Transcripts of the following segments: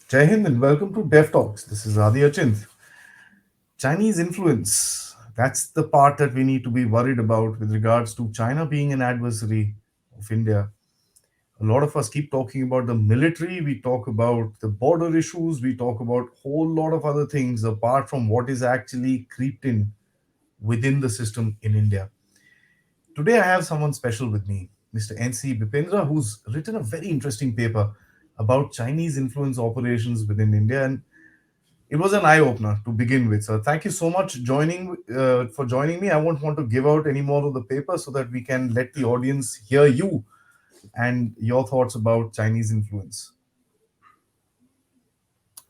Jai Hind and welcome to Dev Talks. This is Aadi. Chinese influence. That's the part that we need to be worried about with regards to China being an adversary of India. A lot of us keep talking about the military, we talk about the border issues, we talk about a whole lot of other things apart from what is actually creeped in within the system in India. Today I have someone special with me, Mr. NC Bipindra, who's written a very interesting paper about Chinese influence operations within India, and it was an eye opener to begin with. So thank you so much for joining me. I won't want to give out any more of the paper so that we can let the audience hear you and your thoughts about Chinese influence.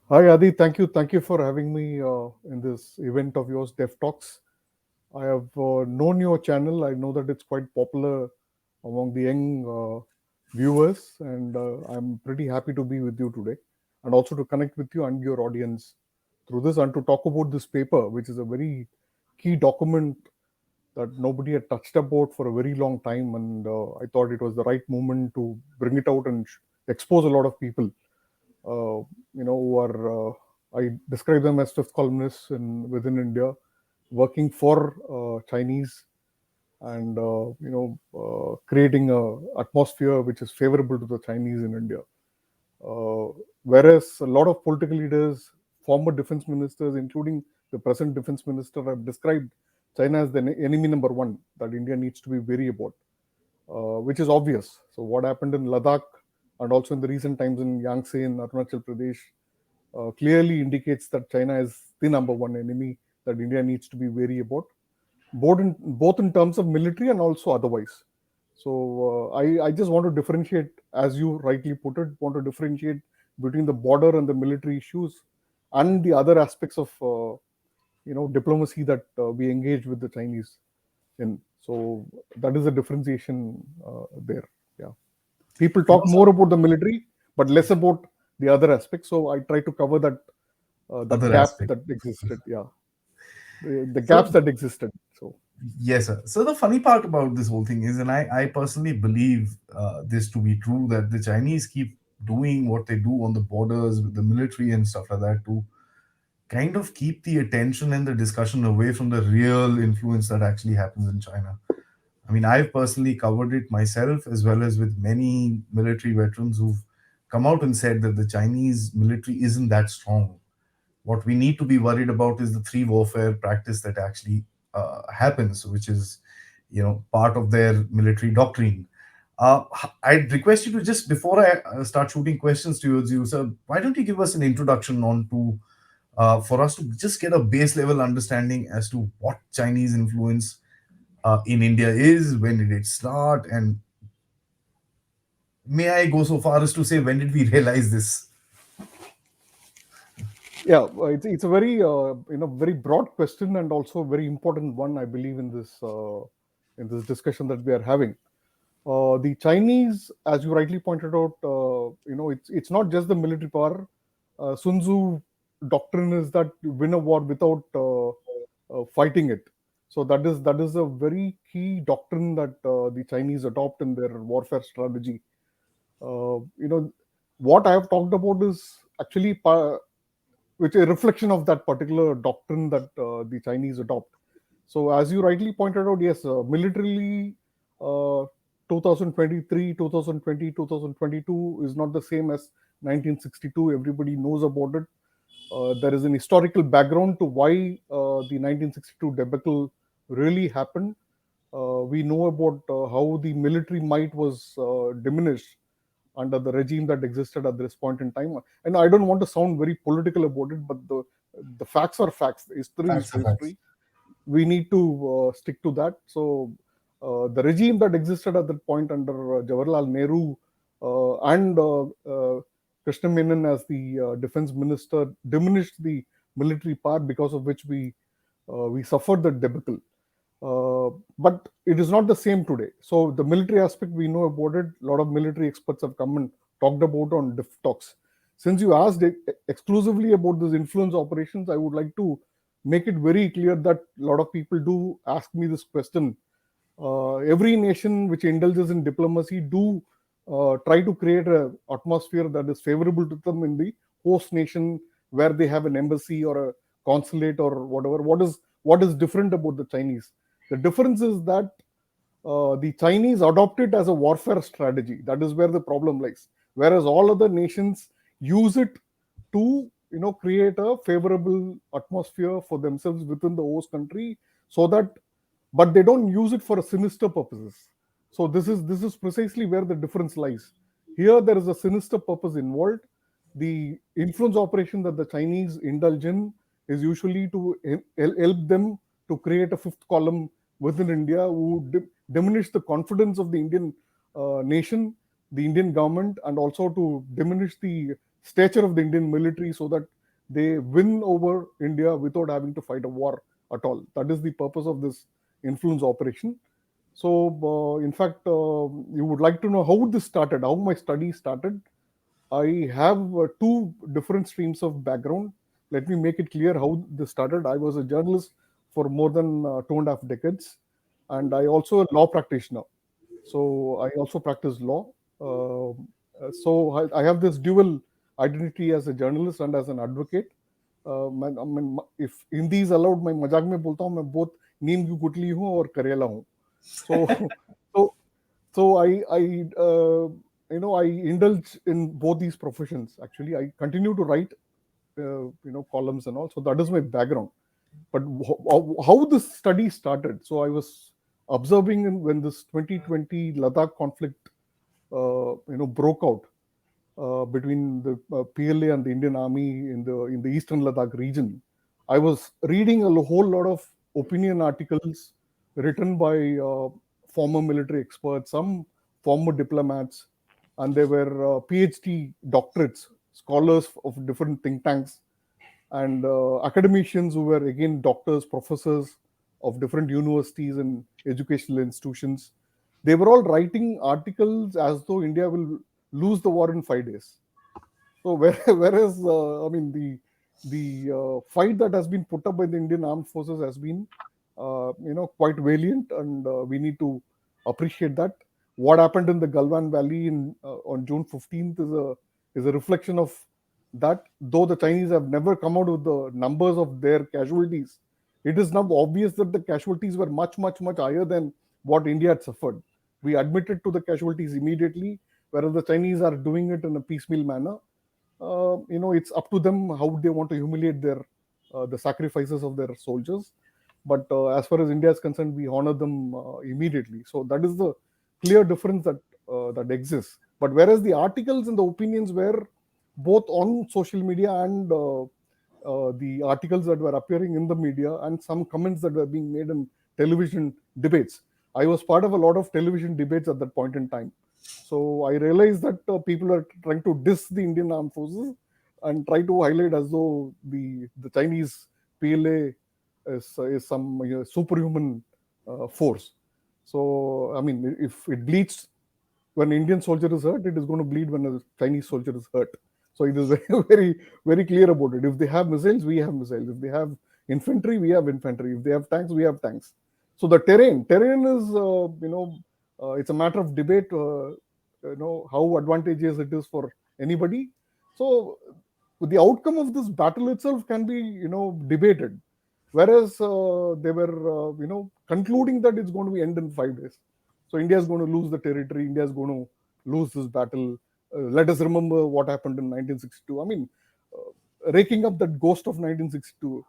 Hi Adi, thank you for having me in this event of yours, Dev Talks. I have known your channel. I know that it's quite popular among the young viewers, and I'm pretty happy to be with you today, and also to connect with you and your audience through this, and to talk about this paper, which is a very key document that nobody had touched about for a very long time, and I thought it was the right moment to bring it out and expose a lot of people who are I describe them as fifth columnists within India, working for Chinese and creating a atmosphere which is favorable to the Chinese in India. Uh, Whereas a lot of political leaders, former defense ministers, including the present defense minister, have described China as the enemy number one that India needs to be wary about, which is obvious. So, what happened in Ladakh and also in the recent times in Yangtze in Arunachal Pradesh clearly indicates that China is the number one enemy that India needs to be wary about, both in terms of military and also otherwise. So I just want to differentiate, as you rightly put it, want to differentiate between the border and the military issues and the other aspects of diplomacy that we engage with the Chinese in. So that is a differentiation there. Yeah, people You talk know, more some about the military, but less about the other aspects. So I try to cover that other gap aspect. that existed. Yeah, the gaps So that existed. So yes, sir. So the funny part about this whole thing is, and I personally believe this to be true, that the Chinese keep doing what they do on the borders with the military and stuff like that to kind of keep the attention and the discussion away from the real influence that actually happens in China. I mean, I've personally covered it myself as well as with many military veterans who've come out and said that the Chinese military isn't that strong. What we need to be worried about is the three warfare practice that actually happens, which is, part of their military doctrine. I'd request you to just before I start shooting questions towards you, sir, why don't you give us an introduction on to for us to just get a base level understanding as to what Chinese influence in India is, when did it start, and may I go so far as to say when did we realize this? yeah, it's a very very broad question and also a very important one, I believe, in this discussion that we are having. The Chinese, as you rightly pointed out, it's not just the military power. Sun Tzu doctrine is that you win a war without fighting it. So that is a very key doctrine that the Chinese adopt in their warfare strategy. What I have talked about is actually which a reflection of that particular doctrine that the Chinese adopt. So, as you rightly pointed out, yes, militarily, 2023, 2020, 2022 is not the same as 1962. Everybody knows about it. There is an historical background to why the 1962 debacle really happened. We know about how the military might was diminished under the regime that existed at this point in time. And I don't want to sound very political about it, but the facts are facts. History is Facts are facts. history. We need to stick to that. So the regime that existed at that point under Jawaharlal Nehru and Krishna Menon as the defense minister diminished the military power, because of which we suffered the debacle. But it is not the same today. So the military aspect, we know about it. A lot of military experts have come and talked about on Diff Talks. Since you asked exclusively about these influence operations, I would like to make it very clear that a lot of people do ask me this question. Every nation which indulges in diplomacy do try to create an atmosphere that is favorable to them in the host nation where they have an embassy or a consulate or whatever. What is different about the Chinese? The difference is that the Chinese adopt it as a warfare strategy. That is where the problem lies. Whereas all other nations use it to create a favorable atmosphere for themselves within the host country, so that, but they don't use it for a sinister purposes. So this is precisely where the difference lies. Here there is a sinister purpose involved. The influence operation that the Chinese indulge in is usually to help them to create a fifth column within India, who diminish the confidence of the Indian nation, the Indian government, and also to diminish the stature of the Indian military, so that they win over India without having to fight a war at all. That is the purpose of this influence operation. So, in fact, you would like to know how this started, how my study started. I have two different streams of background. Let me make it clear how this started. I was a journalist for more than 2.5 decades, and I also a law practitioner. So I also practice law. So I have this dual identity as a journalist and as an advocate. I mean, if Hindi is allowed, मैं मजाक में बोलता हूँ, मैं बहुत नीम की गुठली हूँ और करेला हूँ. So so so I indulge in both these professions. Actually, I continue to write columns and all. So that is my background. But how this study started? So I was observing when this 2020 Ladakh conflict broke out between the PLA and the Indian Army in the eastern Ladakh region. I was reading a whole lot of opinion articles written by former military experts, some former diplomats, and there were PhD doctorates, scholars of different think tanks, and academicians who were again doctors, professors of different universities and educational institutions. They were all writing articles as though India will lose the war in 5 days. So whereas I mean the fight that has been put up by the Indian armed forces has been quite valiant, and we need to appreciate that. What happened in the Galwan Valley on June 15th is a reflection of that. Though the Chinese have never come out with the numbers of their casualties, it is now obvious that the casualties were much higher than what India had suffered. We admitted to the casualties immediately, whereas the Chinese are doing it in a piecemeal manner. It's up to them how they want to humiliate the sacrifices of their soldiers. But as far as India is concerned, we honor them immediately. So that is the clear difference that exists. But whereas the articles and the opinions were both on social media and the articles that were appearing in the media and some comments that were being made in television debates. I was part of a lot of television debates at that point in time. So I realized that people are trying to diss the Indian armed forces and try to highlight as though the Chinese PLA is some superhuman force. So I mean, if it bleeds when an Indian soldier is hurt, it is going to bleed when a Chinese soldier is hurt. So it is very clear about it. If they have missiles, we have missiles. If they have infantry, we have infantry. If they have tanks, we have tanks. So the terrain is it's a matter of debate. How advantageous it is for anybody. So the outcome of this battle itself can be debated. Whereas they were concluding that it's going to be end in 5 days. So India is going to lose the territory. India is going to lose this battle. Let us remember what happened in 1962. I mean, raking up that ghost of 1962.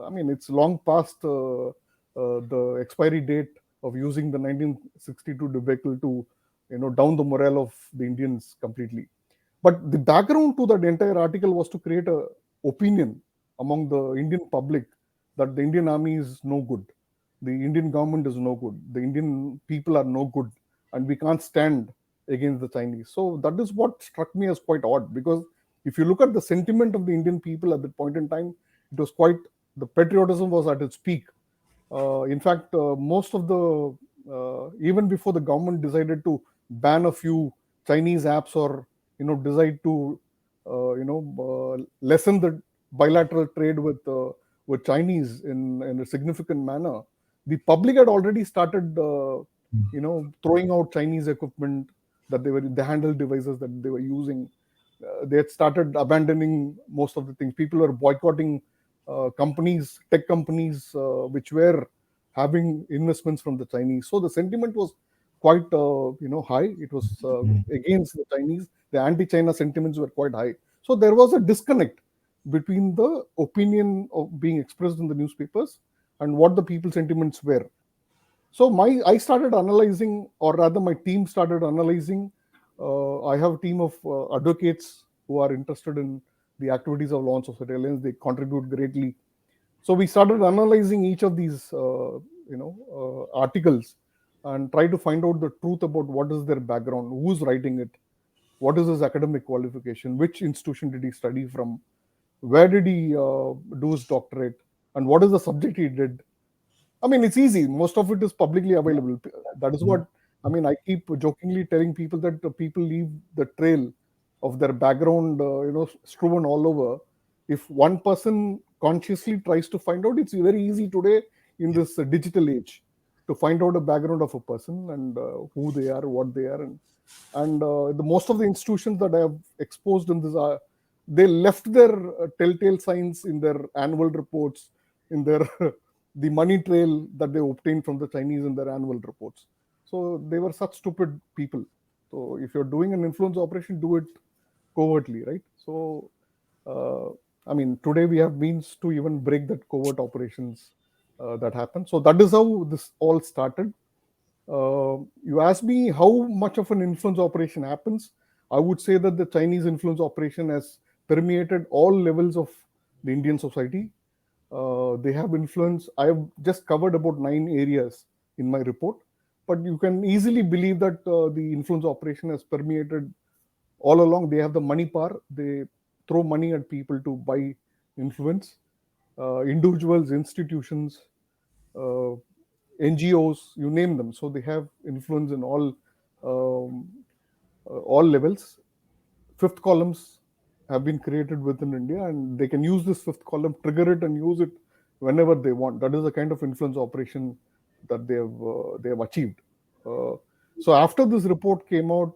I mean, it's long past the expiry date of using the 1962 debacle to down the morale of the Indians completely. But the background to that entire article was to create a opinion among the Indian public that the Indian army is no good, the Indian government is no good, the Indian people are no good, and we can't stand against the Chinese. So that is what struck me as quite odd, because if you look at the sentiment of the Indian people at that point in time, it was quite, the patriotism was at its peak. In fact, most of the even before the government decided to ban a few Chinese apps or decide to lessen the bilateral trade with Chinese in a significant manner, the public had already started throwing out Chinese equipment that the handheld devices that they were using. they had started abandoning most of the things. People were boycotting companies, tech companies, which were having investments from the Chinese. So the sentiment was quite, high. It was against the Chinese. The anti-China sentiments were quite high. So there was a disconnect between the opinion of being expressed in the newspapers and what the people sentiments were. So my I started analyzing, or rather, my team started analyzing. I have a team of advocates who are interested in the activities of Law and Society Alliance. They contribute greatly. So we started analyzing each of these, articles, and try to find out the truth about what is their background, who's writing it, what is his academic qualification, which institution did he study from, where did he do his doctorate, and what is the subject he did. I mean, it's easy. Most of it is publicly available. That is what I mean. I keep jokingly telling people that people leave the trail of their background, strewn all over. If one person consciously tries to find out, it's very easy today in this digital age to find out the background of a person and who they are, what they are, and the most of the institutions that I have exposed in this are they left their telltale signs in their annual reports, in their the money trail that they obtained from the Chinese in their annual reports. So they were such stupid people. So if you're doing an influence operation, do it covertly, right? So, uh, I mean, today we have means to even break that covert operations that happen. So that is how this all started. You asked me how much of an influence operation happens. I would say that the Chinese influence operation has permeated all levels of the Indian society. They have influence. I have just covered about 9 areas in my report, but you can easily believe that the influence operation has permeated all along. They have the money power. They throw money at people to buy influence. Individuals, institutions, uh, NGOs, you name them. So they have influence in um, all levels. Fifth columns have been created within India, and they can use this fifth column, trigger it, and use it whenever they want. That is the kind of influence operation that they have achieved. Uh, so after this report came out,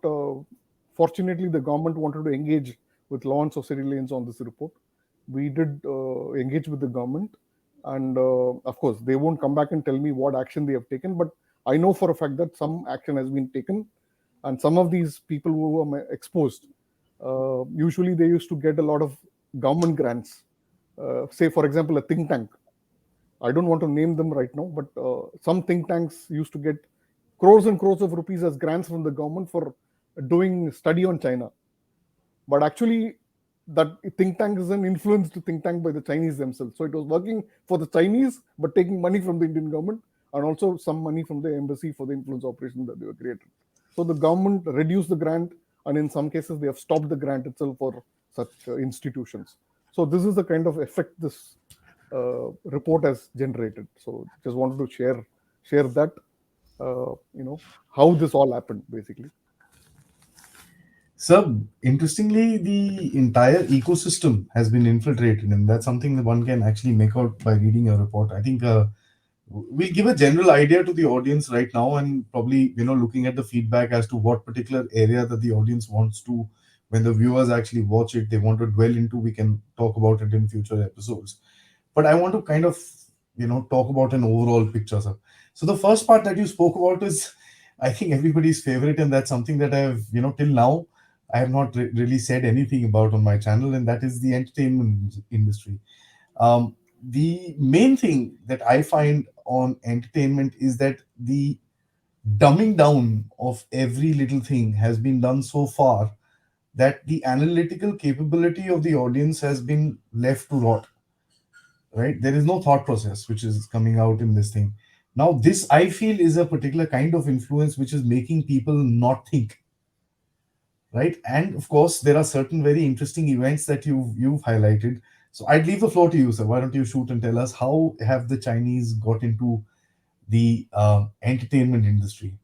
fortunately, the government wanted to engage with Law and Society Lanes on this report. We did engage with the government, and of course, they won't come back and tell me what action they have taken, but I know for a fact that some action has been taken, and some of these people who were exposed, usually they used to get a lot of government grants. Say, for example, a think tank. I don't want to name them right now, but some think tanks used to get crores and crores of rupees as grants from the government for doing study on China. But actually, that think tank is an influenced think tank by the Chinese themselves. So it was working for the Chinese, but taking money from the Indian government and also some money from the embassy for the influence operation that they were created. So the government reduced the grant, and in some cases, they have stopped the grant itself for such institutions. So this is the kind of effect this report has generated. So just wanted to share that, how this all happened basically. So, interestingly, the entire ecosystem has been infiltrated, and that's something that one can actually make out by reading your report. I think we'll give a general idea to the audience right now, and probably looking at the feedback as to what particular area that the audience wants to, when the viewers actually watch it, they want to dwell into. We can talk about it in future episodes. But I want to kind of talk about an overall picture, sir. So the first part that you spoke about is, I think, everybody's favorite, and that's something that I've till now I have not really said anything about on my channel, and that is the entertainment industry. The main thing that I find on entertainment is that the dumbing down of every little thing has been done so far that the analytical capability of the audience has been left to rot. Right? There is no thought process which is coming out in this thing. Now, this I feel is a particular kind of influence which is making people not think, right? And of course, there are certain very interesting events that you've highlighted. So I'd leave the floor to you, sir. Why don't you shoot and tell us how have the Chinese got into the entertainment industry?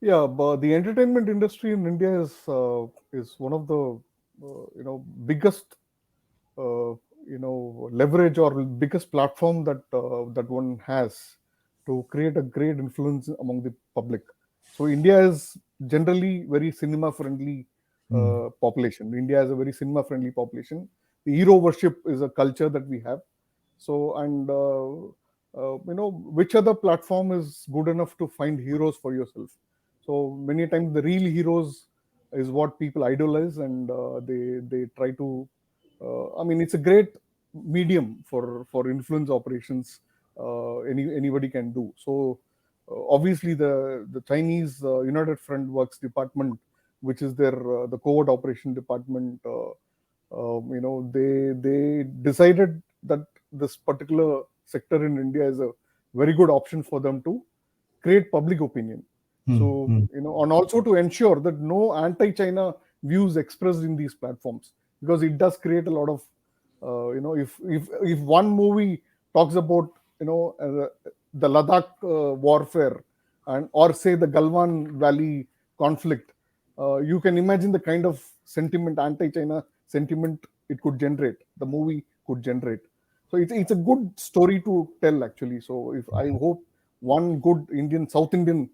Yeah, but the entertainment industry in India is one of the biggest leverage or biggest platform that one has to create a great influence among the public. So India is generally very cinema friendly Hmm. population. India has a very cinema friendly population. The hero worship is a culture that we have. So, and which other platform is good enough to find heroes for yourself? So many times the real heroes is what people idolize, and they try to. I mean, it's a great medium for influence operations. Anybody can do so. Obviously, the Chinese United Front Works Department, which is their the covert operation department, they decided that this particular sector in India is a very good option for them to create public opinion. Hmm. So, Hmm. and also to ensure that no anti-China views expressed in these platforms, because it does create a lot of, if one movie talks about, the Ladakh warfare, and or say the Galwan Valley conflict, you can imagine the kind of sentiment, anti-China sentiment it could generate. The movie could generate. So it's a good story to tell actually. So if I hope one good Indian, South Indian,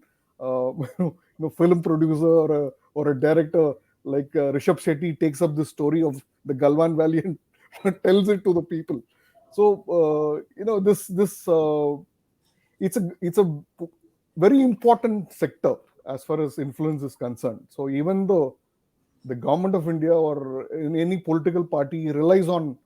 film producer or a director like Rishabh Shetty takes up the story of the Galwan Valley and tells it to the people. So it's a very important sector as far as influence is concerned. So even though the government of India or in any political party relies on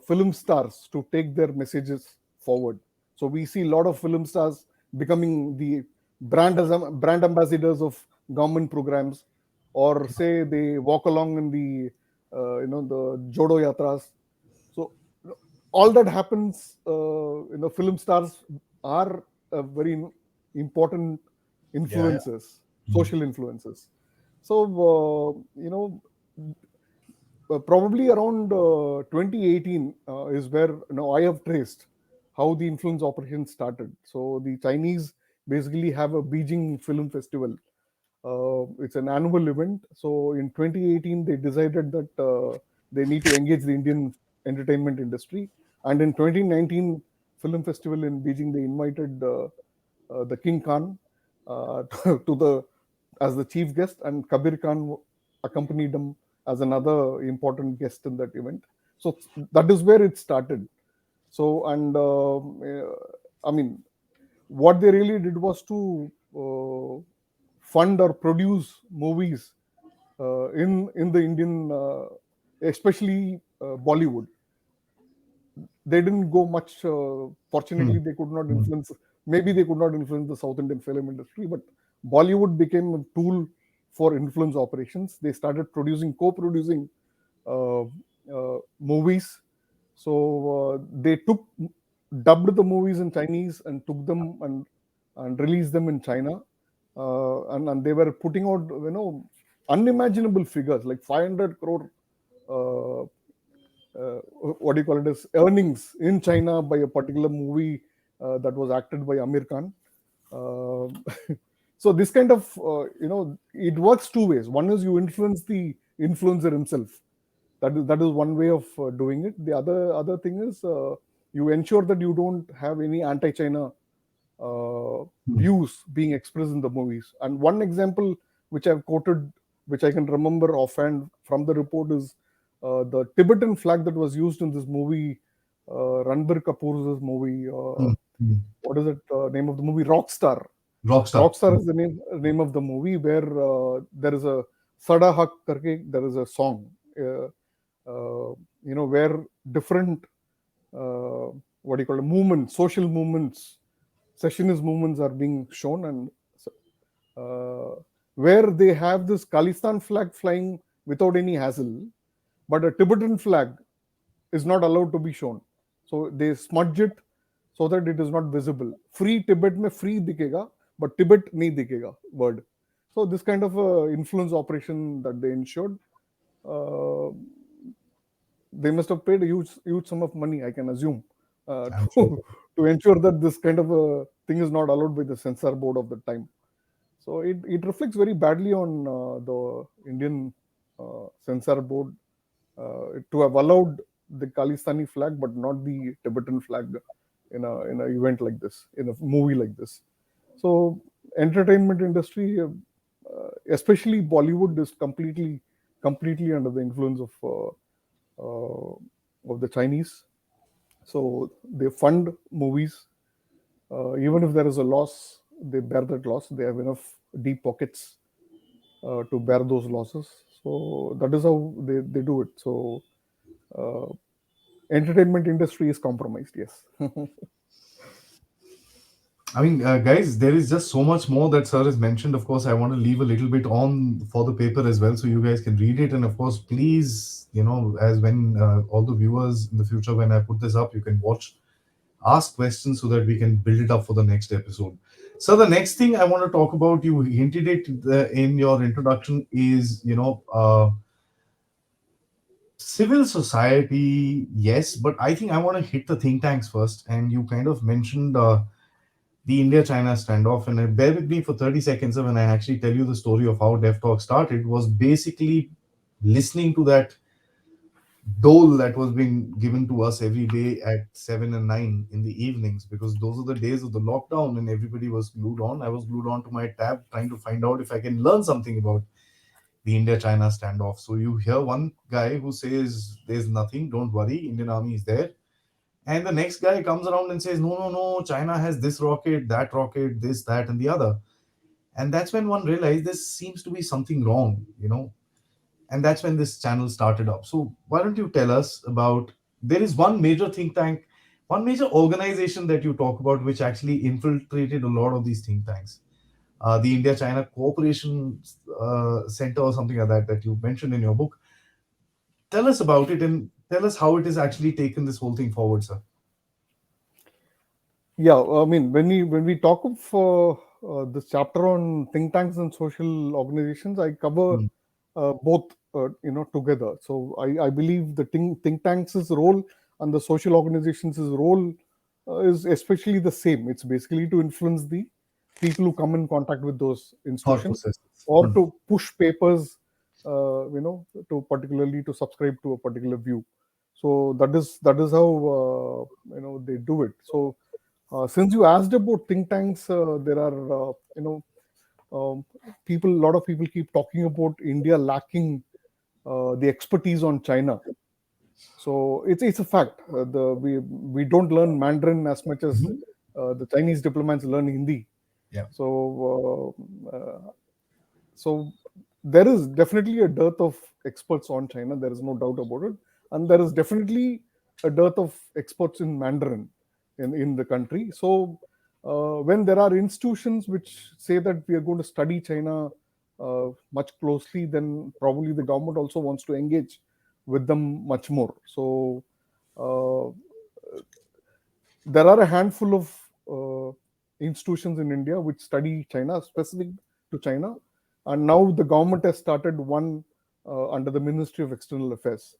film stars to take their messages forward. So we see a lot of film stars becoming the brand ambassadors of government programs, or say they walk along in the the Jodo Yatras. So all that happens. Film stars are very important Yeah, yeah. influences, Hmm. social influences. So, probably around 2018 is where I have traced how the influence operation started. So the Chinese basically have a Beijing Film Festival. It's an annual event. So in 2018 they decided that they need to engage the Indian entertainment industry, and in 2019 Film Festival in Beijing they invited the King Khan to the as the chief guest, and Kabir Khan accompanied him as another important guest in that event. So that is where it started. So, and I mean, what they really did was to fund or produce movies in the Indian, especially Bollywood. They didn't go much. Hmm. Fortunately, they could not Hmm. influence. Maybe they could not influence the South Indian film industry, but Bollywood became a tool for influence operations. They started co-producing movies. So they dubbed the movies in Chinese and took them and released them in China. And they were putting out, unimaginable figures like 500 crore uh, what do you call it as earnings in China by a particular movie that was acted by Amir Khan. Uh, so this kind of it works two ways. One is you influence the influencer himself. That is one way of doing it. The other thing is you ensure that you don't have any anti-China Hmm. views being expressed in the movies. And one example which I've quoted, which I can remember offhand from the report, is the Tibetan flag that was used in this movie, Ranbir Kapoor's movie. Hmm. Hmm. What is it? Name of the movie? Rockstar. Rockstar. Rockstar is the name of the movie, where there is a Sada Hak karke, there is a song. Where different what do you call it, movements, social movements, secessionist movements are being shown, and where they have this Khalistan flag flying without any hassle, but a Tibetan flag is not allowed to be shown. So they smudge it so that it is not visible. Free Tibet में free दिखेगा, but Tibet नहीं दिखेगा word. So this kind of influence operation that they ensured, uh, they must have paid a huge sum of money, I can assume, I'm sure. to ensure that this kind of a thing is not allowed by the censor board of the time. So it reflects very badly on the Indian censor board to have allowed the Khalistani flag but not the Tibetan flag in a event like this, in a movie like this. So entertainment industry, especially Bollywood, is completely completely under the influence of the Chinese. So they fund movies. Even if there is a loss, they bear that loss. They have enough deep pockets to bear those losses. So that is how they do it. So uh, entertainment industry is compromised. Yes. I mean, guys, there is just so much more that sir has mentioned. Of course, I want to leave a little bit on for the paper as well, so you guys can read it. And of course, please, as when all the viewers in the future, when I put this up, you can watch, ask questions so that we can build it up for the next episode. So the next thing I want to talk about, you hinted it in your introduction, is civil society. Yes, but I think I want to hit the think tanks first. And you kind of mentioned the India-China standoff, and bear with me for 30 seconds when I actually tell you the story of how Dev Talk started. Was basically listening to that dole that was being given to us every day at 7 and 9 in the evenings, because those are the days of the lockdown and everybody was glued on. I was glued on to my tab trying to find out if I can learn something about the India-China standoff. So you hear one guy who says there's nothing, don't worry, Indian army is there. And the next guy comes around and says, no, no, no, China has this rocket, this, that, and the other. And that's when one realized there seems to be something wrong. And that's when this channel started up. So why don't you tell us about, there is one major think tank, one major organization that you talk about, which actually infiltrated a lot of these think tanks. The India-China Cooperation Center or something like that you mentioned in your book. Tell us about it and tell us how it has actually taken this whole thing forward, sir. Yeah, I mean, when we talk of this chapter on think tanks and social organizations, I cover Hmm. both, together. So I believe the think tanks' role and the social organizations' role is especially the same. It's basically to influence the people who come in contact with those Thought institutions, processes. or Hmm. to push papers, to particularly to subscribe to a particular view. So that is how they do it. So since you asked about think tanks, there are a lot of people keep talking about India lacking the expertise on China. So it's a fact. We don't learn Mandarin as much as Mhm. the Chinese diplomats learn Hindi. Yeah. So there is definitely a dearth of experts on China. There is no doubt about it, and there is definitely a dearth of experts in Mandarin in the country. So when there are institutions which say that we are going to study China much closely, then probably the government also wants to engage with them much more. So uh, there are a handful of institutions in India which study China, specific to China, and now the government has started one under the Ministry of External Affairs,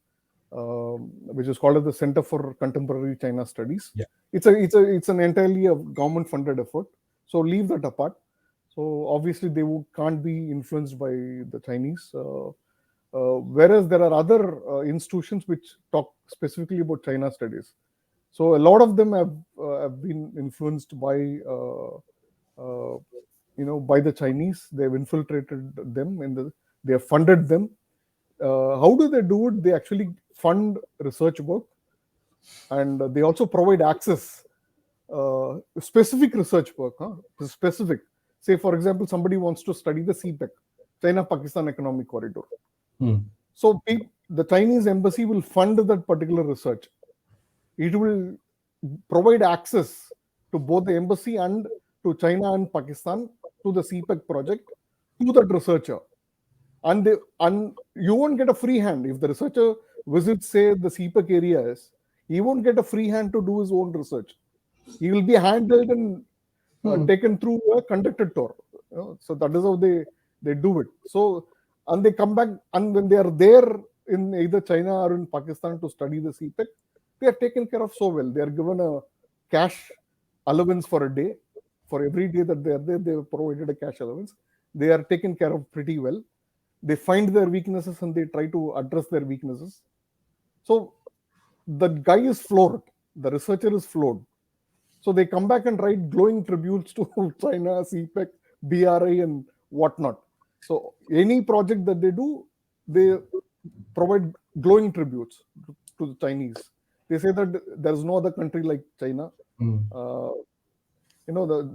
which is called as the Center for Contemporary China Studies. Yeah. It's an entirely a government-funded effort. So leave that apart. So obviously can't be influenced by the Chinese. Whereas there are other institutions which talk specifically about China studies. So a lot of them have been influenced uh, by the Chinese. They've infiltrated them, they have funded them. How do they do it? They actually fund research work, and they also provide access, specific research work, specific. Say, for example, somebody wants to study the CPEC, China-Pakistan Economic Corridor. Hmm. So the Chinese embassy will fund that particular research. It will provide access to both the embassy and to China and Pakistan to the CPEC project, to that researcher. And you won't get a free hand if the researcher visits, say, the CPEC areas. He won't get a free hand to do his own research. He will be handled and Hmm. taken through a conducted tour. So that is how they do it. So, and they come back, and when they are there in either China or in Pakistan to study the CPEC, they are taken care of so well. They are given a cash allowance for a day. For every day that they are there, they are provided a cash allowance. They are taken care of pretty well. They find their weaknesses and they try to address their weaknesses. So the guy is floored. The researcher is floored. So they come back and write glowing tributes to China, CPEC, BRI, and whatnot. So any project that they do, they provide glowing tributes to the Chinese. They say that there is no other country like China. Mm. Uh,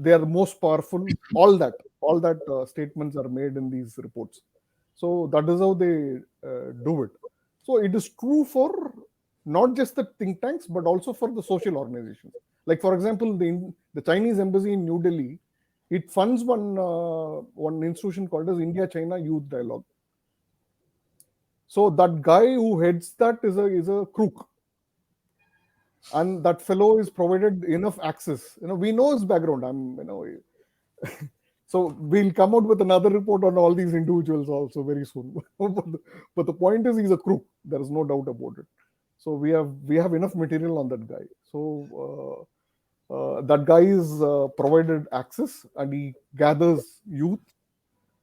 they are the most powerful. All that statements are made in these reports. So that is how they do it. So it is true for not just the think tanks, but also for the social organizations. Like for example, the Chinese embassy in New Delhi, it funds one institution called as India China Youth Dialogue. So that guy who heads that is a crook, and that fellow is provided enough access. We know his background. So we'll come out with another report on all these individuals also very soon. But the point is, he's a crook. There is no doubt about it. So we have enough material on that guy. So that guy is provided access, and he gathers youth,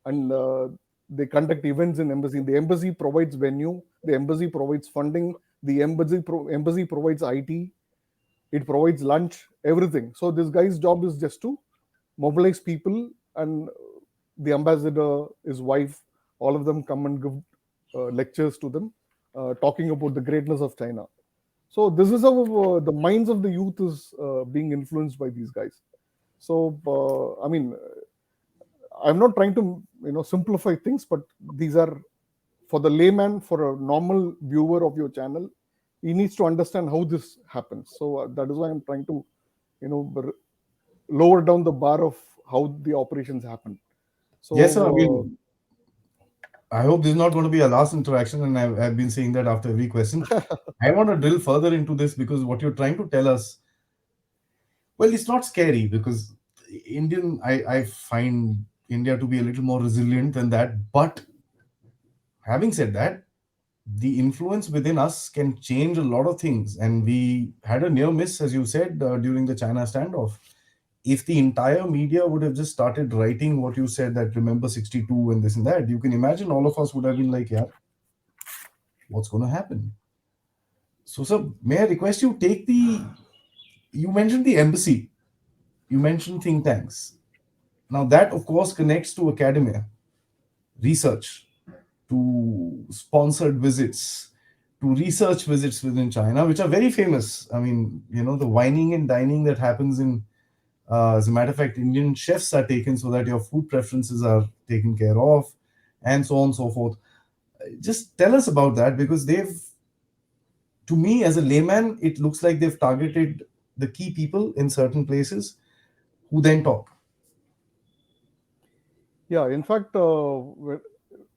and they conduct events in embassy. The embassy provides venue. The embassy provides funding. The embassy provides IT. It provides lunch, everything. So this guy's job is just to mobilize people, and the ambassador, his wife, all of them come and give lectures to them, talking about the greatness of China. So this is how the minds of the youth is being influenced by these guys. So I'm not trying to simplify things, but these are for the layman, for a normal viewer of your channel. He needs to understand how this happens. So that is why I'm trying to lower down the bar of how the operations happen. Yes, sir. I So mean, I hope this is not going to be a last interaction, and I've been saying that after every question. I want to drill further into this because what you're trying to tell us, well, it's not scary because I find India to be a little more resilient than that. But having said that, the influence within us can change a lot of things. And we had a near miss, as you said, during the China standoff. If the entire media would have just started writing what you said, that remember 62 and this and that, you can imagine all of us would have been like, yeah, what's going to happen? So, sir, may I request you take you mentioned the embassy, you mentioned think tanks. Now, that of course connects to academia, research, to sponsored visits, to research visits within China, which are very famous. I mean, the wining and dining that happens as a matter of fact, Indian chefs are taken so that your food preferences are taken care of, and so on and so forth. Just tell us about that because to me, as a layman, it looks like they've targeted the key people in certain places who then talk. yeah, in fact,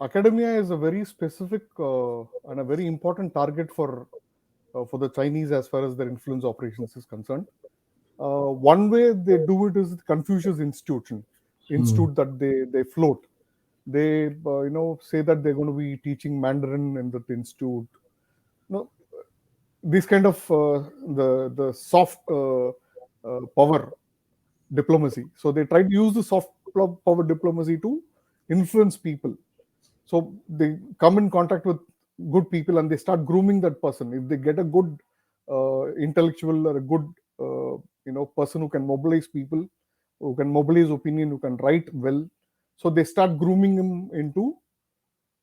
academia is a very specific and a very important target for the Chinese as far as their influence operations is concerned. One way they do it is Confucius Hmm. Institute that they float. They say that they're going to be teaching Mandarin in that institute. No, this kind of the soft power diplomacy. So they try to use the soft power diplomacy to influence people. So they come in contact with good people, and they start grooming that person. If they get a good intellectual or a good person who can mobilize people, who can mobilize opinion, who can write well, so they start grooming him into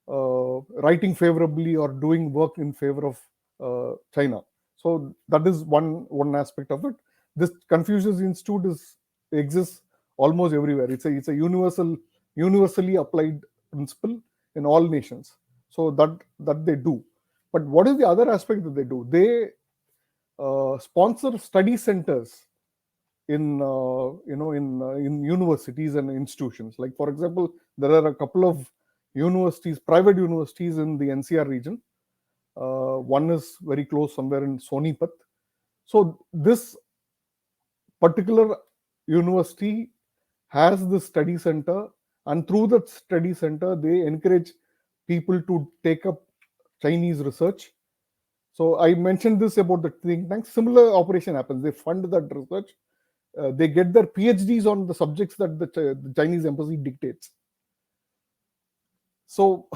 writing favorably or doing work in favor of China. So that is one aspect of it. This Confucius Institute exists almost everywhere. It's a universally applied principle in all nations. So that they do. But what is the other aspect that they do? They sponsor study centers in universities and institutions. Like for example, there are a couple of private universities in the NCR region. One is very close, somewhere in Sonipat. So this particular university has the study center, and through that study center, they encourage people to take up Chinese research. So I mentioned this about the think tank. Similar operation happens. They fund that research. They get their PhDs on the subjects that the Chinese embassy dictates. So,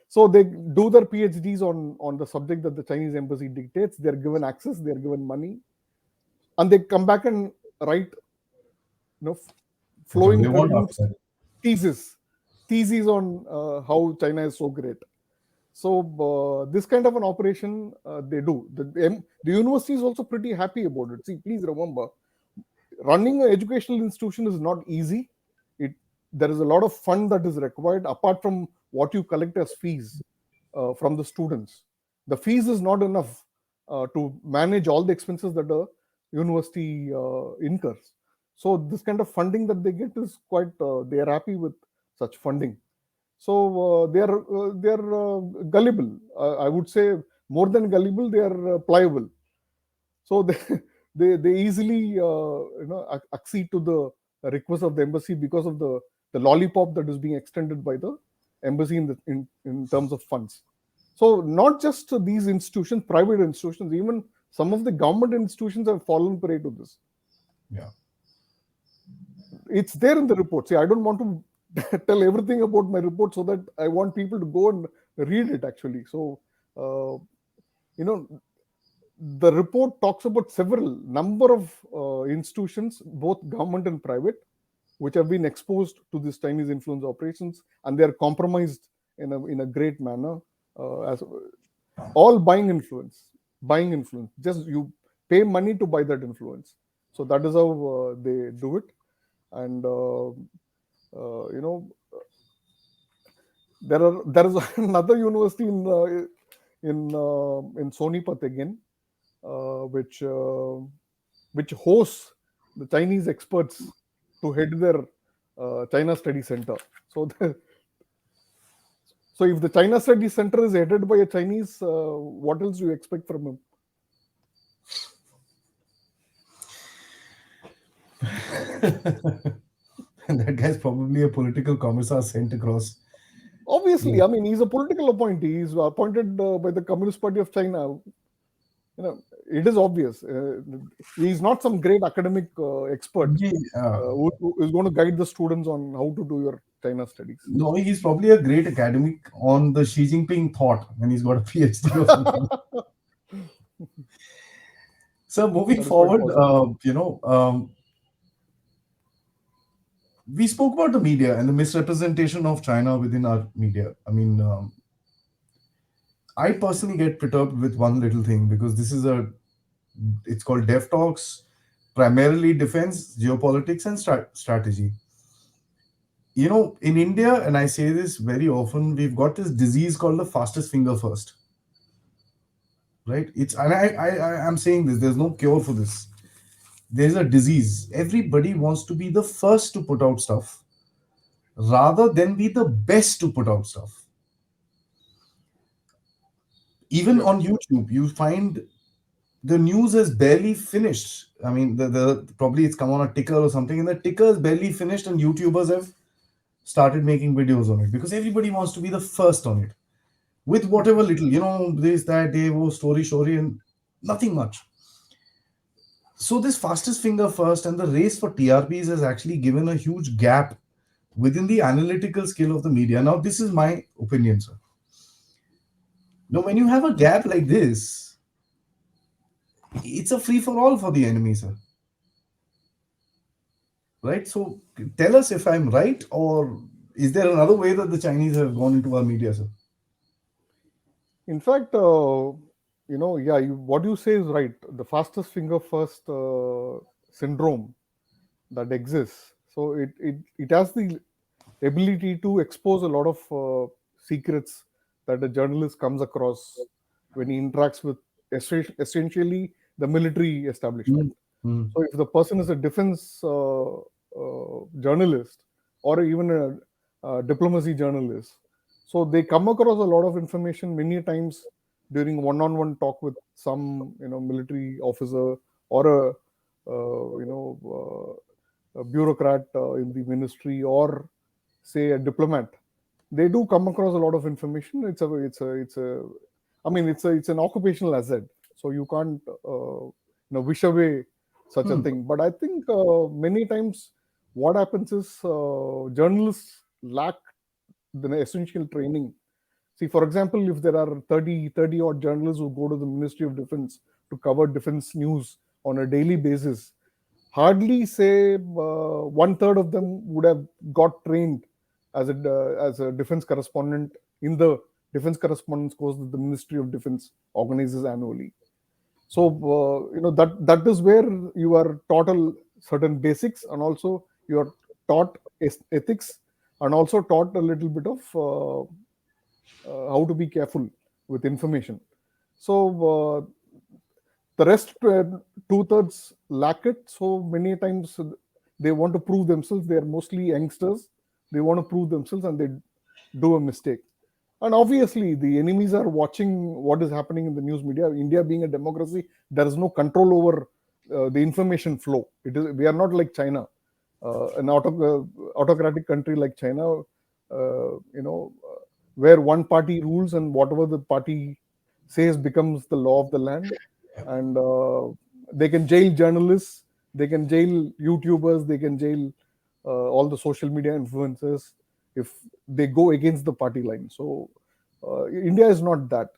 so they do their PhDs on the subject that the Chinese embassy dictates. They're given access. They're given money, and they come back and write, Whatever flowing they want after tributes, that. thesis, theses on how China is so great. So this kind of an operation they do. The university is also pretty happy about it. See, please remember, running an educational institution is not easy. It There is a lot of fund that is required apart from what you collect as fees from the students. The fees is not enough to manage all the expenses that a university incurs. So this kind of funding that they get is quite. They are happy with such funding. So they are gullible. I would say more than gullible. They are pliable. So they they easily accede to the request of the embassy because of the lollipop that is being extended by the embassy in terms of funds. So not just these institutions, private institutions, even some of the government institutions have fallen prey to this. Yeah. It's there in the report. See, I don't want to tell everything about my report, so that I want people to go and read it actually. So uh, you know the report talks about several number of institutions, both government and private, which have been exposed to this Chinese influence operations, and they are compromised in a great manner. As all buying influence. Just you pay money to buy that influence. So that is how they do it. And you know, there is another university in Sonipat again, which hosts the Chinese experts to head their China Study Center. So, so if the China Study Center is headed by a Chinese, what else do you expect from him? That guy's probably a political commissar sent across. Obviously, I mean, he's a political appointee. He's appointed by the Communist Party of China. It is obvious. He's not some great academic expert Yeah, who is going to guide the students on how to do your China studies. no, he's probably a great academic on the Xi Jinping thought when he's got a PhD or something. So moving That is quite forward, possible. we spoke about the media and the misrepresentation of China within our media. I mean, I personally get perturbed with one little thing because it's called Dev Talks, primarily defense, geopolitics, and strategy. In India, and I say this very often, we've got this disease called the fastest finger first, right? And I'm saying this, there's no cure for this. There's a disease. Everybody wants to be the first to put out stuff rather than be the best to put out stuff. Even Yep. on YouTube, you find the news is barely finished. I mean, the probably it's come on a ticker or something, and the ticker is barely finished, and YouTubers have started making videos on it because everybody wants to be the first on it with whatever little, this, that, they, oh, story, and nothing much. So this fastest finger first and the race for TRPs has actually given a huge gap within the analytical skill of the media. Now, this is my opinion, sir. Now, when you have a gap like this, it's a free for all for the enemy, sir. Right? So tell us if I'm right, or is there another way that the Chinese have gone into our media, sir? In fact, yeah, what you say is right. The fastest finger first syndrome that exists. So it has the ability to expose a lot of secrets that a journalist comes across when he interacts with essentially the military establishment. Mm. Mm. So if the person is a defense journalist or even a diplomacy journalist, so they come across a lot of information many times during one-on-one talk with some military officer or a bureaucrat in the ministry, or say a diplomat. They do come across a lot of information. I mean, it's an occupational asset, so you can't wish away such a Hmm. thing. But I think many times what happens is journalists lack the essential training. See, for example, if there are 30 odd journalists who go to the Ministry of Defense to cover defense news on a daily basis, hardly say one third of them would have got trained as a defense correspondent in the defense correspondence course that the Ministry of Defense organizes annually. So that is where you are taught certain basics, and also you are taught ethics, and also taught a little bit of how to be careful with information. So the rest, two-thirds lack it. So many times they want to prove themselves. They are mostly youngsters. They want to prove themselves, and they do a mistake. And obviously, the enemies are watching what is happening in the news media. India being a democracy, there is no control over the information flow. We are not like China, an autocratic country like China, where one party rules and whatever the party says becomes the law of the land. And they can jail journalists, they can jail YouTubers, they can jail all the social media influencers if they go against the party line. So India is not that.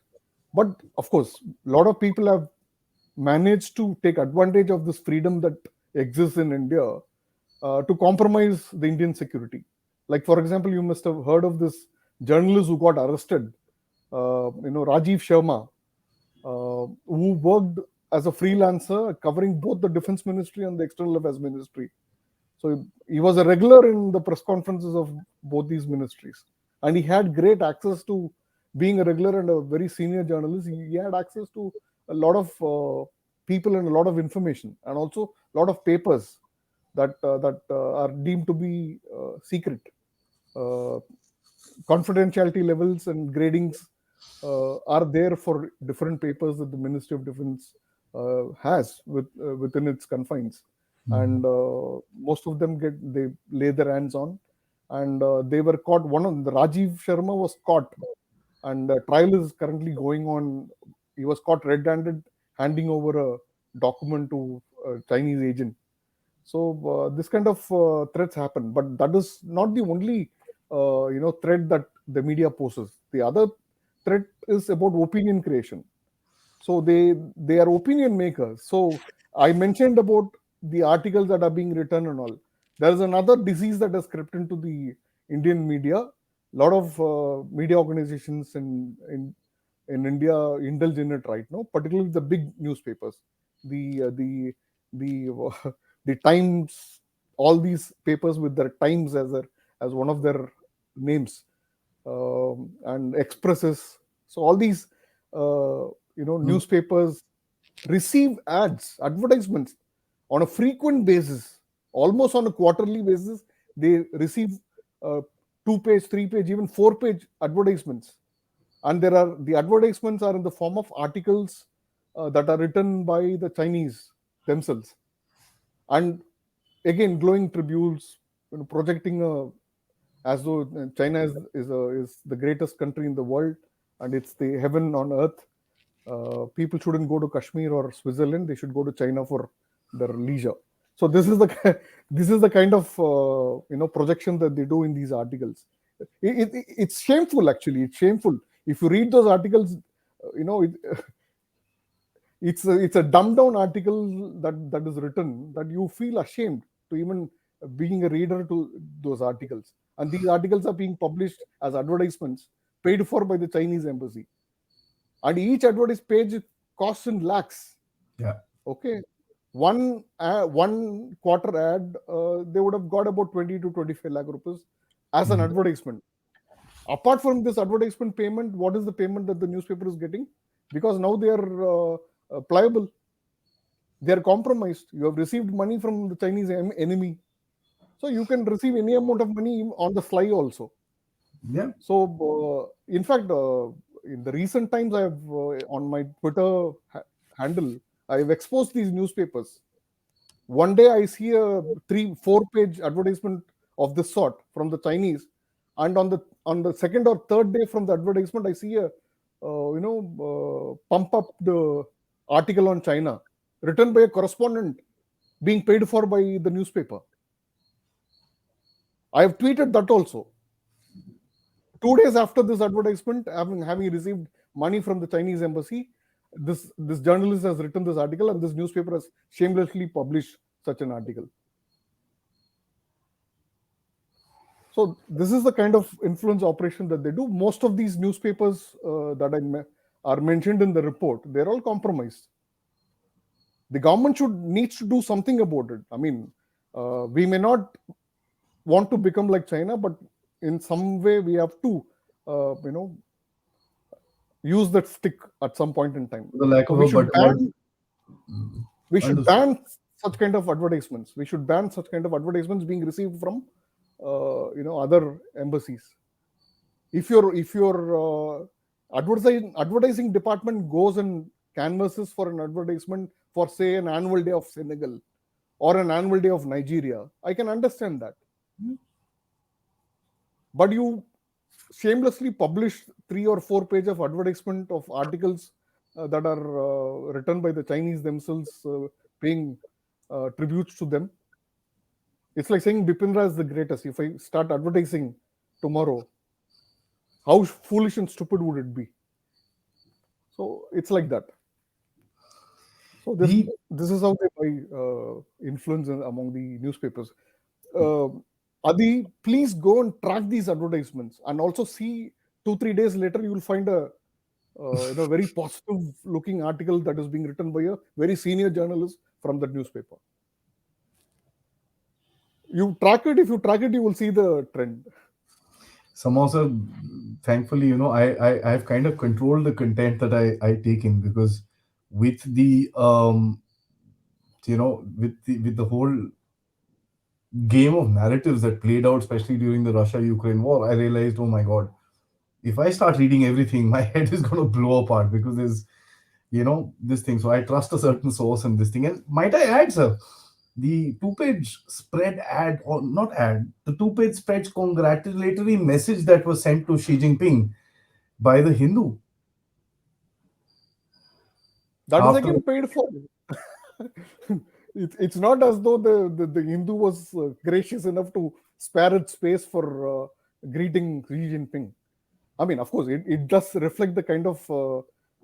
But of course, a lot of people have managed to take advantage of this freedom that exists in India to compromise the Indian security. Like, for example, you must have heard of this journalist who got arrested, Rajiv Sharma, who worked as a freelancer covering both the defense ministry and the external affairs ministry. So he was a regular in the press conferences of both these ministries, and he had great access to, being a regular and a very senior journalist. He had access to a lot of people and a lot of information, and also a lot of papers that are deemed to be secret. Uh, Confidentiality levels and gradings are there for different papers that the Ministry of Defense has within its confines, Mhm. and most of them they lay their hands on, and they were caught. One of the Rajiv Sharma was caught, and trial is currently going on. He was caught red-handed handing over a document to a Chinese agent. So this kind of threats happen, but that is not the only threat that the media poses. The other threat is about opinion creation. So they are opinion makers. So I mentioned about the articles that are being written and all. There is another disease that has crept into the Indian media. A lot of media organizations in India indulge in it right now, particularly the big newspapers, the the Times, all these papers with their Times as one of their names, and Expresses. So all these newspapers receive ads, advertisements on a frequent basis, almost on a quarterly basis. They receive uh, 2-page, 3-page, even 4-page advertisements, and the advertisements are in the form of articles that are written by the Chinese themselves, and again glowing tributes, projecting as though China is the greatest country in the world, and it's the heaven on earth. People shouldn't go to Kashmir or Switzerland; they should go to China for their leisure. So this is the this is the kind of projection that they do in these articles. It's shameful, actually. It's shameful if you read those articles. It's a dumbed down article that is written that you feel ashamed to even being a reader to those articles. And these articles are being published as advertisements paid for by the Chinese embassy, and each advertised page costs in lakhs. Yeah. Okay, one quarter ad, they would have got about 20 to 25 lakh rupees as an Mhm. advertisement. Apart from this advertisement payment, what is the payment that the newspaper is getting? Because now they are pliable, they are compromised. You have received money from the Chinese enemy, so you can receive any amount of money on the fly also. Yeah. So in fact, in the recent times, I have on my Twitter handle, I have exposed these newspapers. One day I see a 3-4 page advertisement of this sort from the Chinese, and on the second or third day from the advertisement, I see a pump up the article on China, written by a correspondent being paid for by the newspaper. I have tweeted that also. 2 days after this advertisement, having received money from the Chinese embassy, this journalist has written this article, and this newspaper has shamelessly published such an article. So this is the kind of influence operation that they do. Most of these newspapers are mentioned in the report, they're all compromised. The government should needs to do something about it. I mean, we may not want to become like China, but in some way we have to, you know, use that stick at some point in time. For the lack So of a better word. we should Understood. ban such kind of advertisements. We should ban such kind of advertisements being received from, other embassies. If your advertising department goes and canvasses for an advertisement for, say, an annual day of Senegal or an annual day of Nigeria, I can understand that. But you shamelessly publish 3 or 4 pages of advertisement of articles that are written by the Chinese themselves, paying tributes to them. It's like saying Bipindra is the greatest. If I start advertising tomorrow, how foolish and stupid would it be? So it's like that. So this The this is how they buy influence among the newspapers. Uh, Adi, please go and track these advertisements, and also see 2 3 days later you will find a very positive looking article that is being written by a very senior journalist from that newspaper. You track it. If you track it, you will see the trend. somehow, sir, thankfully, I've kind of controlled the content that I take in, because with the with the whole game of narratives that played out, especially during the Russia-Ukraine war, I realized, oh my God, if I start reading everything, my head is going to blow apart, because there's, this thing. So I trust a certain source in this thing. And might I add, sir, the two-page spread ad, or not ad, the two-page spread congratulatory message that was sent to Xi Jinping by the Hindu That is after. again paid for. It's not as though the Hindu was gracious enough to spare its space for greeting Xi Jinping. I mean, of course, it does reflect the kind of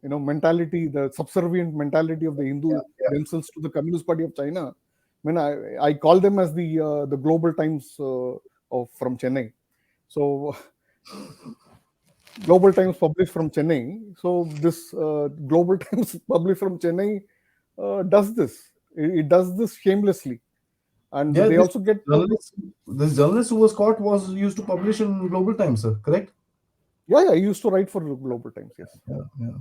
mentality, the subservient mentality of the Yeah, Hindu yeah. themselves to the Communist Party of China. I mean, I call them as the Global Times from Chennai. So Global Times published from Chennai. So this Global Times published from Chennai does this. It does this shamelessly, and Yeah, they this also get. journalist who was caught was used to publish in Global Times, sir. Correct? Yeah, yeah, I used to write for Global Times. Yes. Yeah, yeah.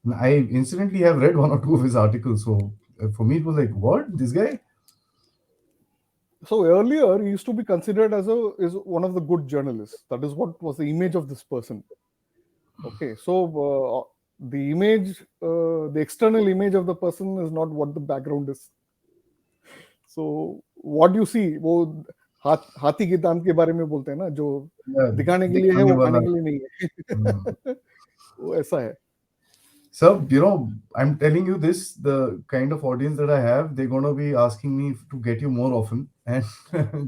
And I incidentally have read one or two of his articles. So for me, it was like, what? This guy? So earlier, he used to be considered as one of the good journalists. That is what was the image of this person. Okay, so the external image of the person is not what the background is. So what you see, वो हाथी की दाम के बारे में बोलते हैं ना, जो Yeah, दिखाने के लिए है दिखाने वो वाला. खाने के लिए नहीं Hmm. है. वो ऐसा है. So, I'm telling you this, the kind of audience that I have, they're going to be asking me to get you more often. And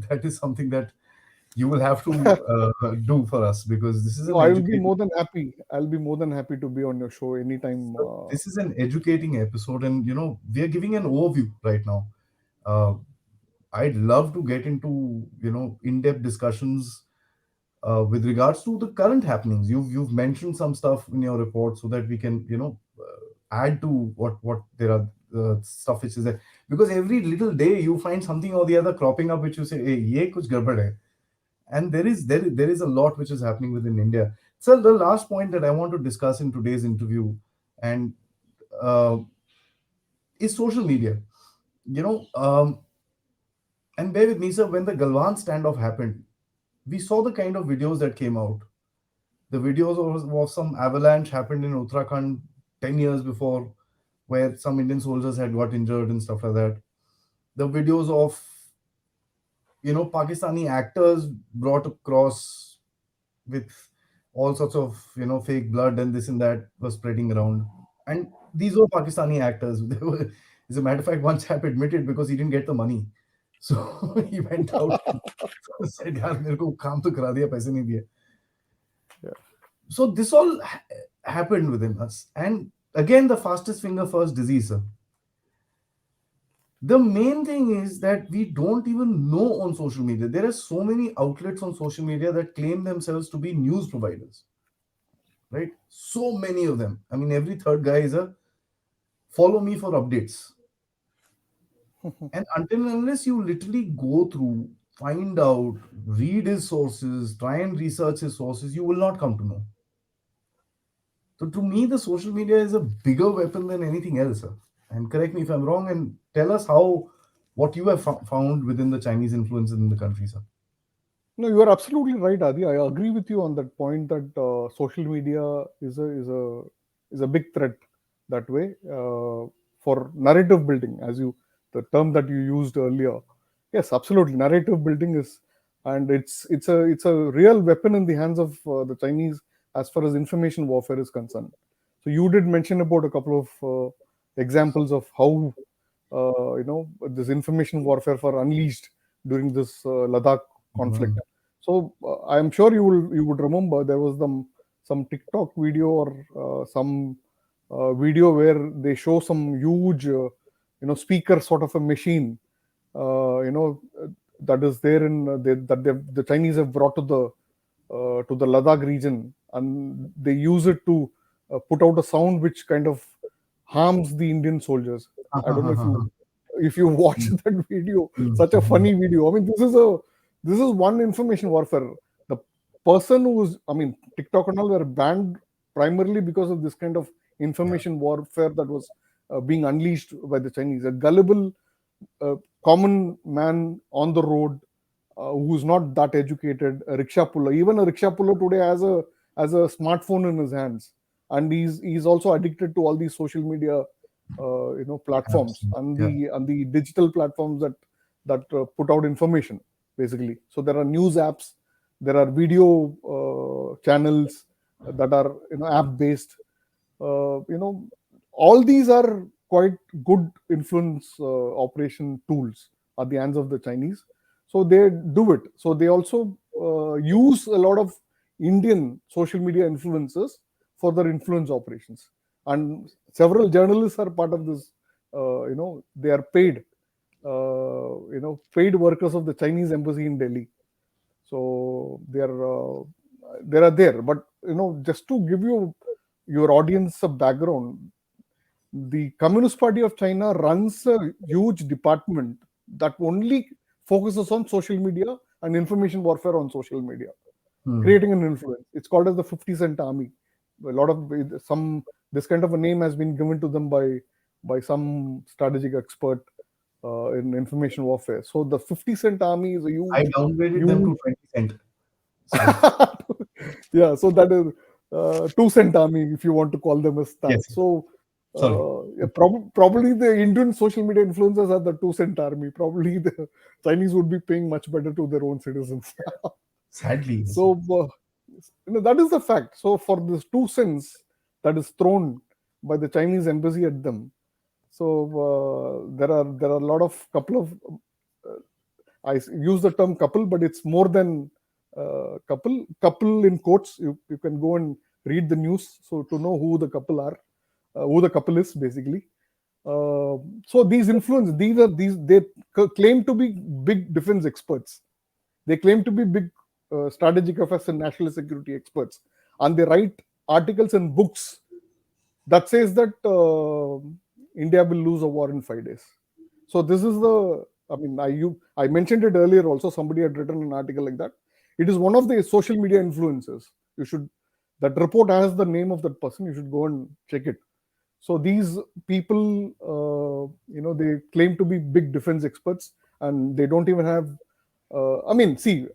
that is something that you will have to do for us, because this is No, an I will be educating. more than happy. I'll be more than happy to be on your show anytime. This is an educating episode, and we are giving an overview right now. Uh, I'd love to get into in-depth discussions with regards to the current happenings. You've mentioned some stuff in your report, so that we can add to what there are stuff which is there, because every little day you find something or the other cropping up which you say, hey, ye kuch garbad hai. And there is a lot which is happening within India. So the last point that I want to discuss in today's interview, and uh, is social media. You know, and bear with me, sir. When the Galwan standoff happened, we saw the kind of videos that came out. The videos of some avalanche happened in Uttarakhand 10 years before, where some Indian soldiers had got injured and stuff like that. The videos of Pakistani actors brought across with all sorts of fake blood and this and that was spreading around. And these were Pakistani actors. They were, as a matter of fact, one chap admitted because he didn't get the money, so he went out and said, "यार मेरे को काम तो करा दिया, पैसे नहीं दिए." Yeah. So this all happened within us, and again, the fastest finger first disease, sir. The main thing is that we don't even know on social media. There are so many outlets on social media that claim themselves to be news providers, right? So many of them. I mean, every third guy is a follow me for updates. And until and unless you literally go through, find out, read his sources, try and research his sources, you will not come to know. So to me, the social media is a bigger weapon than anything else. Sir. And correct me if I'm wrong, and tell us how what you have found within the Chinese influence in the country, sir. No, you are absolutely right, Adi. I agree with you on that point that social media is a big threat that way for narrative building, as you the term that you used earlier. Yes, absolutely. Narrative building is, and it's a real weapon in the hands of the Chinese as far as information warfare is concerned. So you did mention about a couple of examples of how this information warfare for unleashed during this Ladakh conflict. Mhm. So I'm sure you would remember there was some TikTok video or some video where they show some huge speaker sort of a machine that is there in the Chinese have brought to the Ladakh region, and they use it to put out a sound which kind of harms the Indian soldiers. I don't know if you watch that video. Such a funny video. I mean, this is one information warfare. The person who's, I mean, TikTok and all were banned primarily because of this kind of Yeah, information warfare that was being unleashed by the Chinese. A gullible common man on the road who's not that educated, a rickshaw puller. Even a rickshaw puller today has a smartphone in his hands, and he's also addicted to all these social media, platforms absolutely. and Yeah, the digital platforms that put out information basically. So there are news apps, there are video channels that are app based. All these are quite good influence operation tools at the hands of the Chinese. So they do it. So they also use a lot of Indian social media influencers for their influence operations, and several journalists are part of this. They are paid workers of the Chinese embassy in Delhi. So they are there. But just to give your audience a background, the Communist Party of China runs a huge department that only focuses on social media and information warfare on social media, hmm. creating an influence. It's called as the 50 Cent Army. A lot of some this kind of a name has been given to them by some strategic expert in information warfare. So the 50 Cent Army is a I huge, downgraded them huge. to 20 cent. So Yeah, so that is 2 cent army, if you want to call them as that. yes, yes. So Sorry. yeah, probably the Indian social media influencers are the 2 cent army. Probably the Chinese would be paying much better to their own citizens. Sadly, yes. So that is the fact. So for this 2 cents that is thrown by the Chinese embassy at them, so there are a lot of couple of use the term couple, but it's more than couple. Couple in quotes. You can go and read the news so to know who the couple are, who the couple is basically. Uh, so these they claim to be big defense experts. They claim to be big strategic affairs and national security experts, and they write articles and books that says that India will lose a war in 5 days. So this is the. I mean, I mentioned it earlier. Also, somebody had written an article like that. It is one of the social media influencers. You should that report has the name of that person. You should go and check it. So these people, they claim to be big defense experts, and they don't even have. I mean, see,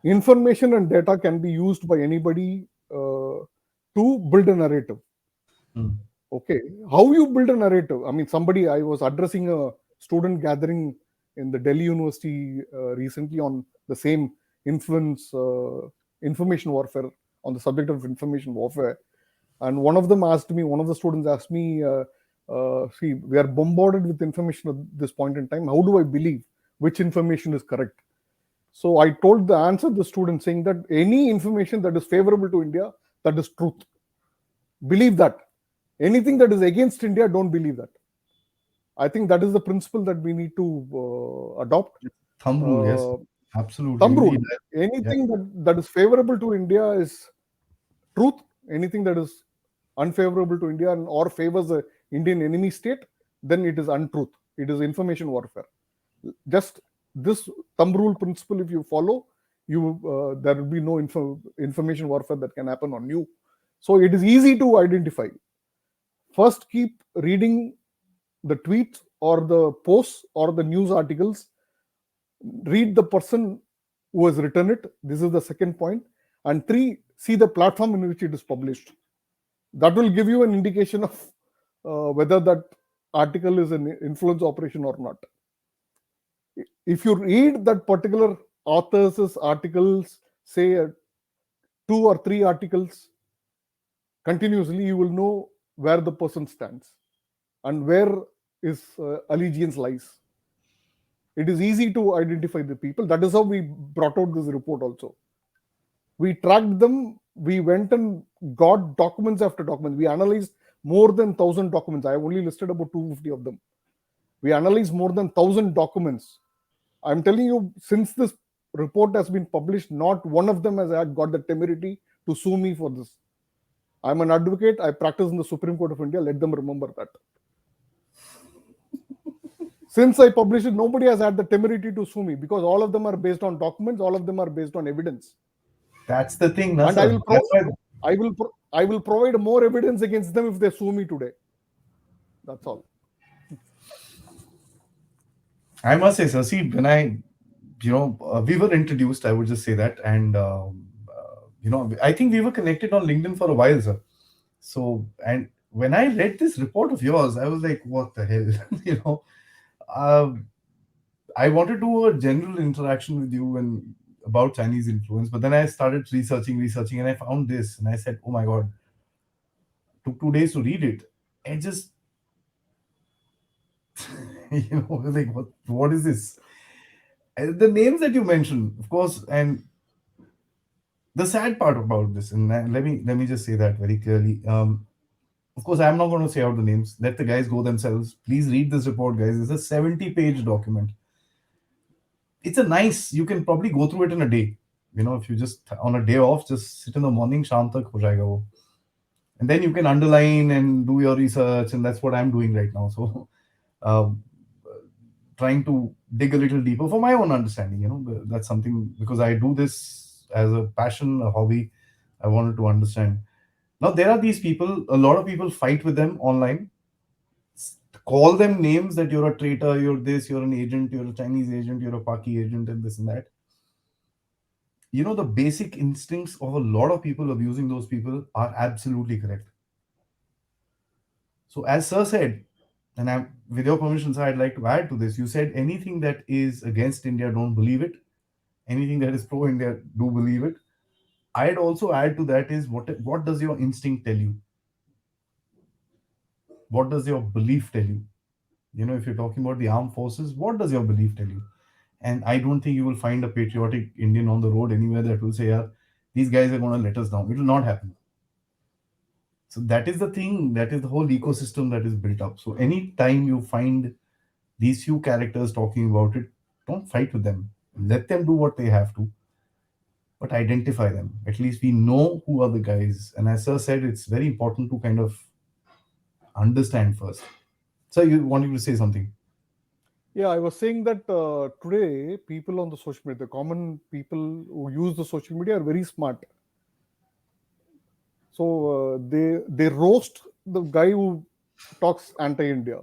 information and data can be used by anybody to build a narrative. Hmm. Okay, how you build a narrative? I mean, I was addressing a student gathering in the Delhi University recently on the same influence information warfare, on the subject of information warfare, and one of the students asked me, see, we are bombarded with information at this point in time. How do I believe which information is correct? So I told the answer the student saying that any information that is favorable to India, that is truth. Believe that. Anything that is against India, don't believe that. I think that is the principle that we need to adopt. Thumb rule, yes, Uh, absolutely. Thumb rule. Indeed. Yeah, Anything that is favorable to India is truth. Anything that is unfavorable to India or favors a Indian enemy state, then it is untruth. It is information warfare. Just this thumb rule principle, if you follow, you there will be no information warfare that can happen on you. So it is easy to identify. First, keep reading the tweets or the posts or the news articles. Read the person who has written it. This is the second point. And three, see the platform in which it is published. That will give you an indication of whether that article is an influence operation or not. If you read that particular author's articles, say two or three articles continuously, you will know where the person stands and where his allegiance lies. It is easy to identify the people. That is how we brought out this report also. We tracked them. We went and got documents after documents. We analyzed more than 1,000 documents. I have only listed about 250 of them. We analyzed more than 1,000 documents. I'm telling you, since this report has been published, not one of them has got the temerity to sue me for this. I'm an advocate. I practice in the Supreme Court of India. Let them remember that. Since I published it, nobody has had the temerity to sue me because all of them are based on documents. All of them are based on evidence. that's the thing, And Nasser. That's why I will provide more evidence against them if they sue me today. That's all. I must say, sir, see, when we were introduced, I would just say that, and I think we were connected on LinkedIn for a while, sir. So, and when I read this report of yours, I was like, what the hell, uh, I wanted to do a general interaction with you and about Chinese influence, but then I started researching, and I found this, and I said, oh my god, took 2 days to read it, and just like what is this? And the names that you mentioned, of course, and the sad part about this, and let me just say that very clearly. Of course, I'm not going to say out the names. Let the guys go themselves. Please read this report, guys. It's a 70-page document. It's a nice. You can probably go through it in a day. If you just on a day off, just sit in the morning, sham tak ho jayega wo. And then you can underline and do your research, and that's what I'm doing right now. So, uh, trying to dig a little deeper for my own understanding. That's something because I do this as a passion, a hobby. I wanted to understand. Now there are these people. A lot of people fight with them online, call them names that you're a traitor, you're this, you're an agent, you're a Chinese agent, you're a Paki agent, and this and that. The basic instincts of a lot of people abusing those people are absolutely correct. So, as Sir said, and with your permission, sir, I'd like to add to this. You said anything that is against India, don't believe it. Anything that is pro India, do believe it. I'd also add to that is what does your instinct tell you? What does your belief tell you? If you're talking about the armed forces, what does your belief tell you? And I don't think you will find a patriotic Indian on the road anywhere that will say, yeah, these guys are going to let us down. It will not happen. So that is the thing, that is the whole ecosystem that is built up. So anytime you find these few characters talking about it, don't fight with them. Let them do what they have to, but identify them. At least we know who are the guys. And as Sir said, it's very important to kind of understand first. So you wanted to say something? Yeah, I was saying that today people on the social media, the common people who use the social media are very smart. So they roast the guy who talks anti-India.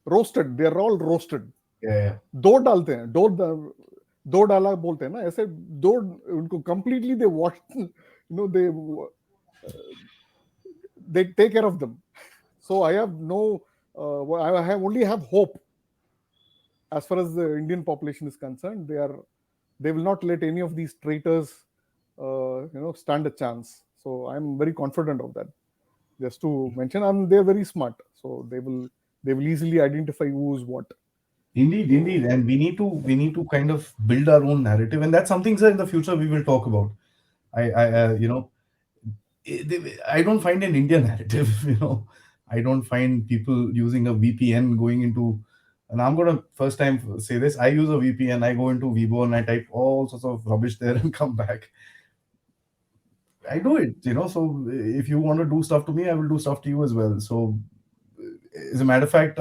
Roasted. They are all roasted. Yeah, दो डालते हैं दो डाला बोलते हैं ना ऐसे दो उनको completely they wash they take care of them. So I have no I have only have hope as far as the Indian population is concerned. They will not let any of these traitors stand a chance. So I'm very confident of that. Just to mention, and they're very smart, so they will easily identify who is what. indeed, So indeed, and we need to kind of build our own narrative, and that's something, sir, in the future we will talk about. I don't find an Indian narrative. I don't find people using a VPN going into And I'm gonna first time say this. I use a VPN. I go into Weibo and I type all sorts of rubbish there and come back. I do it, So if you want to do stuff to me, I will do stuff to you as well. So, as a matter of fact,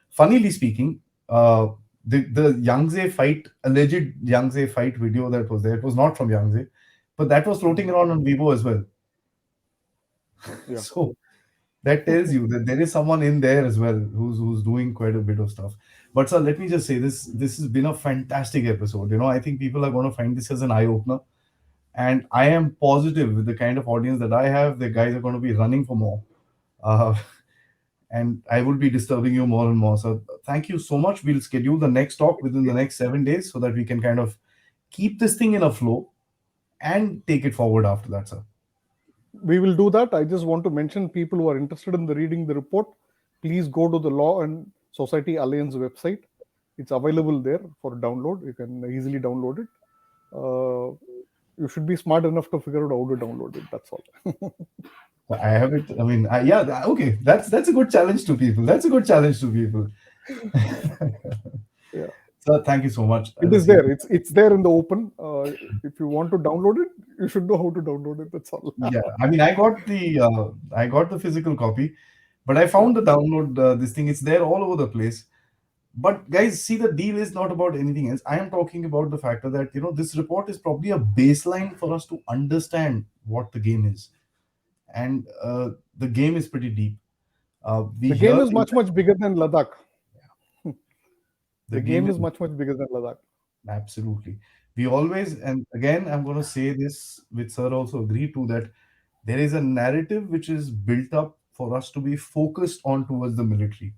funnily speaking, the Yangtze fight, alleged Yangtze fight video that was there, it was not from Yangtze, but that was floating Mm. around on Weibo as well. Yeah. So that tells you that there is someone in there as well who's doing quite a bit of stuff. But sir, let me just say this: this has been a fantastic episode. I think people are going to find this as an eye opener, and I am positive with the kind of audience that I have, the guys are going to be running for more. Uh, and I will be disturbing you more and more. So thank you so much. We'll schedule the next talk within the next 7 days so that we can kind of keep this thing in a flow and take it forward after that, sir. We will do that. I just want to mention people who are interested in the reading the report, please go to the Law and Society Alliance website. It's available there for download. You can easily download it. Uh, you should be smart enough to figure out how to download it. That's all. I have it. I mean, yeah, okay. That's a good challenge to people. That's a good challenge to people. Yeah, Sir, thank you so much. it is there. It's there in the open. If you want to download it, you should know how to download it. That's all. Yeah, I mean, I got the physical copy, but I Yeah. found the download this thing. It's there all over the place. But guys, see, the deal is not about anything else. I am talking about the factor that this report is probably a baseline for us to understand what the game is, and the game is pretty deep. We The game hear is things much, much bigger than Ladakh. the The game game is is much, much bigger than Ladakh. absolutely. We always, and again, I'm going to say this, which sir also agreed to, that there is a narrative which is built up for us to be focused on towards the military,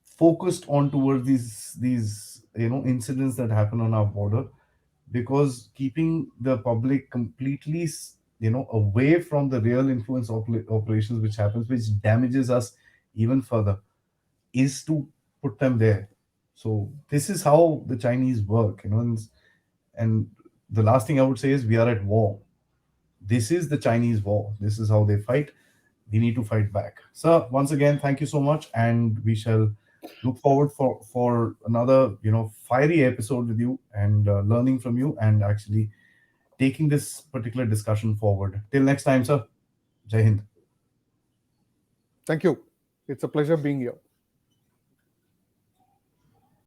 focused on towards these incidents that happen on our border, because keeping the public completely away from the real influence operations which happens, which damages us even further, is to put them there. So this is how the Chinese work, and the last thing I would say is we are at war. This is the Chinese war. This is how they fight. We need to fight back. Sir, once again, thank you so much, and we shall look forward for another fiery episode with you, and learning from you, and actually taking this particular discussion forward. Till next time, sir. Jai Hind. Thank you. It's a pleasure being here.